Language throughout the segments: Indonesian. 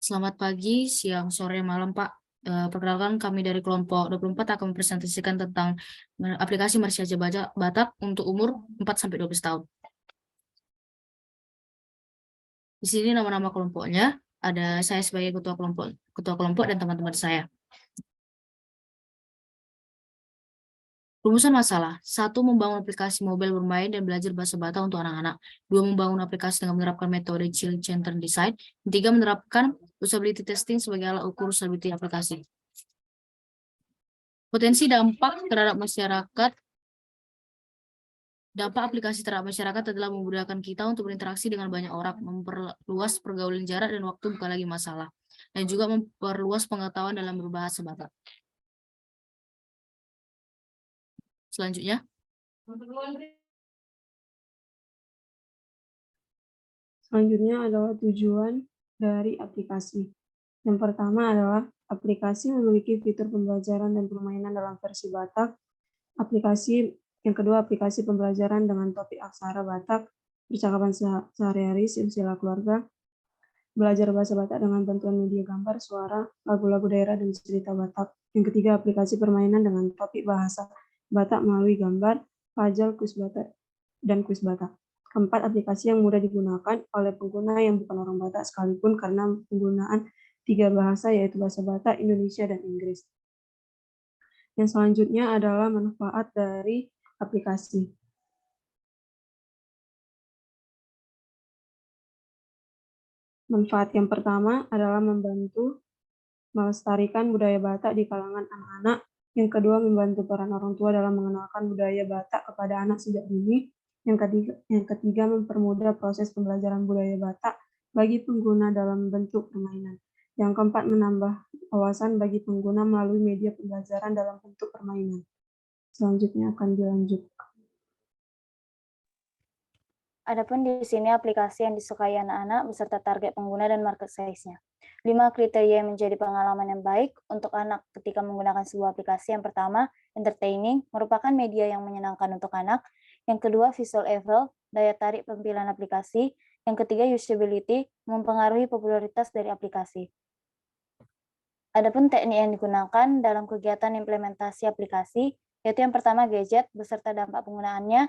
Selamat pagi, siang, sore, malam, Pak. Perkenalkan kami dari kelompok 24 akan mempresentasikan tentang aplikasi Marsya Batak untuk umur 4-12 tahun. Di sini nama-nama kelompoknya, ada saya sebagai ketua kelompok dan teman-teman saya. Rumusan masalah. 1. Membangun aplikasi mobile bermain dan belajar bahasa Batak untuk anak-anak. 2. Membangun aplikasi dengan menerapkan metode Child-Centered Design. 3. Menerapkan usability testing sebagai alat ukur usability aplikasi. Potensi dampak terhadap masyarakat. Dampak aplikasi terhadap masyarakat adalah memudahkan kita untuk berinteraksi dengan banyak orang, memperluas pergaulan jarak dan waktu bukan lagi masalah, dan juga memperluas pengetahuan dalam berbahasa Batak. Selanjutnya. Selanjutnya adalah tujuan dari aplikasi. Yang pertama adalah aplikasi memiliki fitur pembelajaran dan permainan dalam versi Batak. Yang kedua, aplikasi pembelajaran dengan topik aksara Batak, percakapan sehari-hari, silsilah keluarga, belajar bahasa Batak dengan bantuan media gambar, suara, lagu-lagu daerah, dan cerita Batak. Yang ketiga, aplikasi permainan dengan topik bahasa Batak melalui gambar, pajal, kuis Batak, dan kuis Batak. Keempat, aplikasi yang mudah digunakan oleh pengguna yang bukan orang Batak sekalipun karena penggunaan 3 bahasa yaitu bahasa Batak, Indonesia, dan Inggris. Yang selanjutnya adalah manfaat dari aplikasi. Manfaat yang pertama adalah membantu melestarikan budaya Batak di kalangan anak-anak. Yang kedua, membantu peran orang tua dalam mengenalkan budaya Batak kepada anak sejak dini. Yang ketiga, mempermudah proses pembelajaran budaya Batak bagi pengguna dalam bentuk permainan. Yang keempat, menambah wawasan bagi pengguna melalui media pembelajaran dalam bentuk permainan. Selanjutnya akan dilanjutkan. Adapun di sini aplikasi yang disukai anak-anak beserta target pengguna dan market size-nya. 5 kriteria yang menjadi pengalaman yang baik untuk anak ketika menggunakan sebuah aplikasi. Yang pertama, entertaining, merupakan media yang menyenangkan untuk anak. Yang kedua, visual level, daya tarik tampilan aplikasi. Yang ketiga, usability, mempengaruhi popularitas dari aplikasi. Adapun teknik yang digunakan dalam kegiatan implementasi aplikasi, yaitu yang pertama, gadget beserta dampak penggunaannya.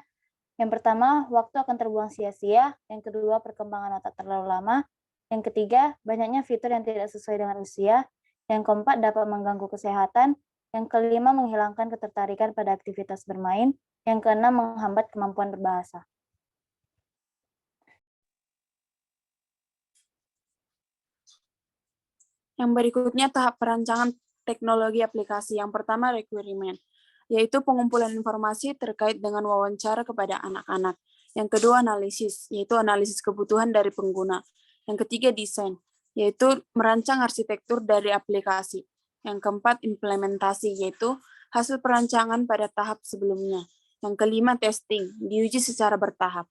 Yang pertama, waktu akan terbuang sia-sia. Yang kedua, perkembangan otak terlalu lama. Yang ketiga, banyaknya fitur yang tidak sesuai dengan usia. Yang keempat, dapat mengganggu kesehatan. Yang kelima, menghilangkan ketertarikan pada aktivitas bermain. Yang keenam, menghambat kemampuan berbahasa. Yang berikutnya tahap perancangan teknologi aplikasi. Yang pertama, requirement, yaitu pengumpulan informasi terkait dengan wawancara kepada anak-anak. Yang kedua, analisis, yaitu analisis kebutuhan dari pengguna. Yang ketiga, desain, yaitu merancang arsitektur dari aplikasi. Yang keempat, implementasi, yaitu hasil perancangan pada tahap sebelumnya. Yang kelima, testing, diuji secara bertahap.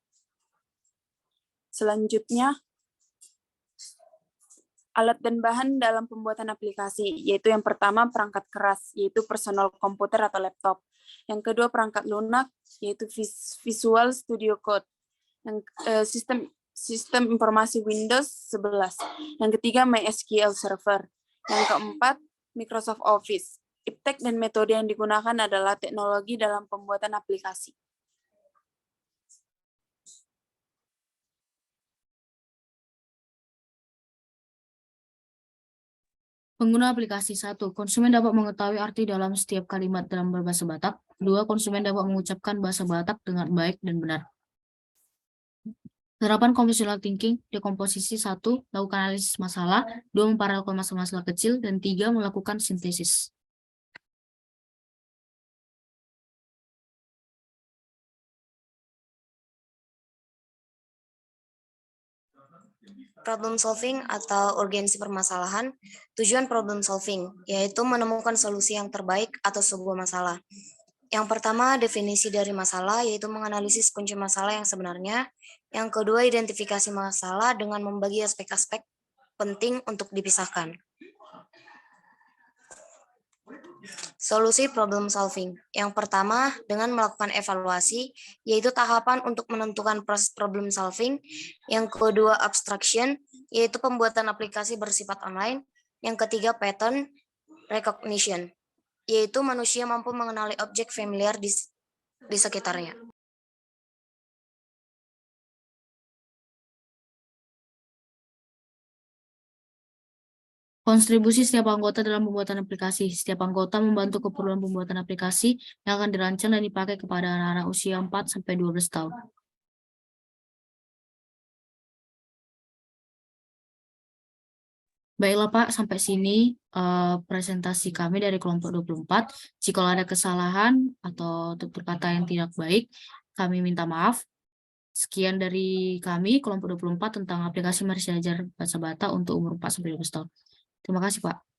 Selanjutnya, alat dan bahan dalam pembuatan aplikasi, yaitu yang pertama perangkat keras, yaitu personal komputer atau laptop. Yang kedua perangkat lunak, yaitu Visual Studio Code. Yang sistem informasi Windows 11. Yang ketiga MySQL Server. Yang keempat Microsoft Office. Iptek dan metode yang digunakan adalah teknologi dalam pembuatan aplikasi. Pengguna aplikasi. 1. Konsumen dapat mengetahui arti dalam setiap kalimat dalam berbahasa Batak. 2. Konsumen dapat mengucapkan bahasa Batak dengan baik dan benar. Penerapan conventional thinking, dekomposisi. 1. Lakukan analisis masalah. 2. Memparalelkan masalah-masalah kecil. Dan 3. Melakukan sintesis. Problem solving atau urgensi permasalahan. Tujuan problem solving, yaitu menemukan solusi yang terbaik atas sebuah masalah. Yang pertama, definisi dari masalah, yaitu menganalisis kunci masalah yang sebenarnya. Yang kedua, identifikasi masalah dengan membagi aspek-aspek penting untuk dipisahkan. Solusi problem solving. Yang pertama, dengan melakukan evaluasi, yaitu tahapan untuk menentukan proses problem solving. Yang kedua, abstraction, yaitu pembuatan aplikasi bersifat online. Yang ketiga, pattern recognition, yaitu manusia mampu mengenali objek familiar di sekitarnya. Kontribusi setiap anggota dalam pembuatan aplikasi. Setiap anggota membantu keperluan pembuatan aplikasi yang akan dirancang dan dipakai kepada anak-anak usia 4-12 tahun. Baiklah Pak, sampai sini presentasi kami dari kelompok 24. Jika ada kesalahan atau tutur kata yang tidak baik, kami minta maaf. Sekian dari kami, kelompok 24 tentang aplikasi Mari Belajar Bahasa Batak untuk umur 4-12 tahun. Terima kasih Pak.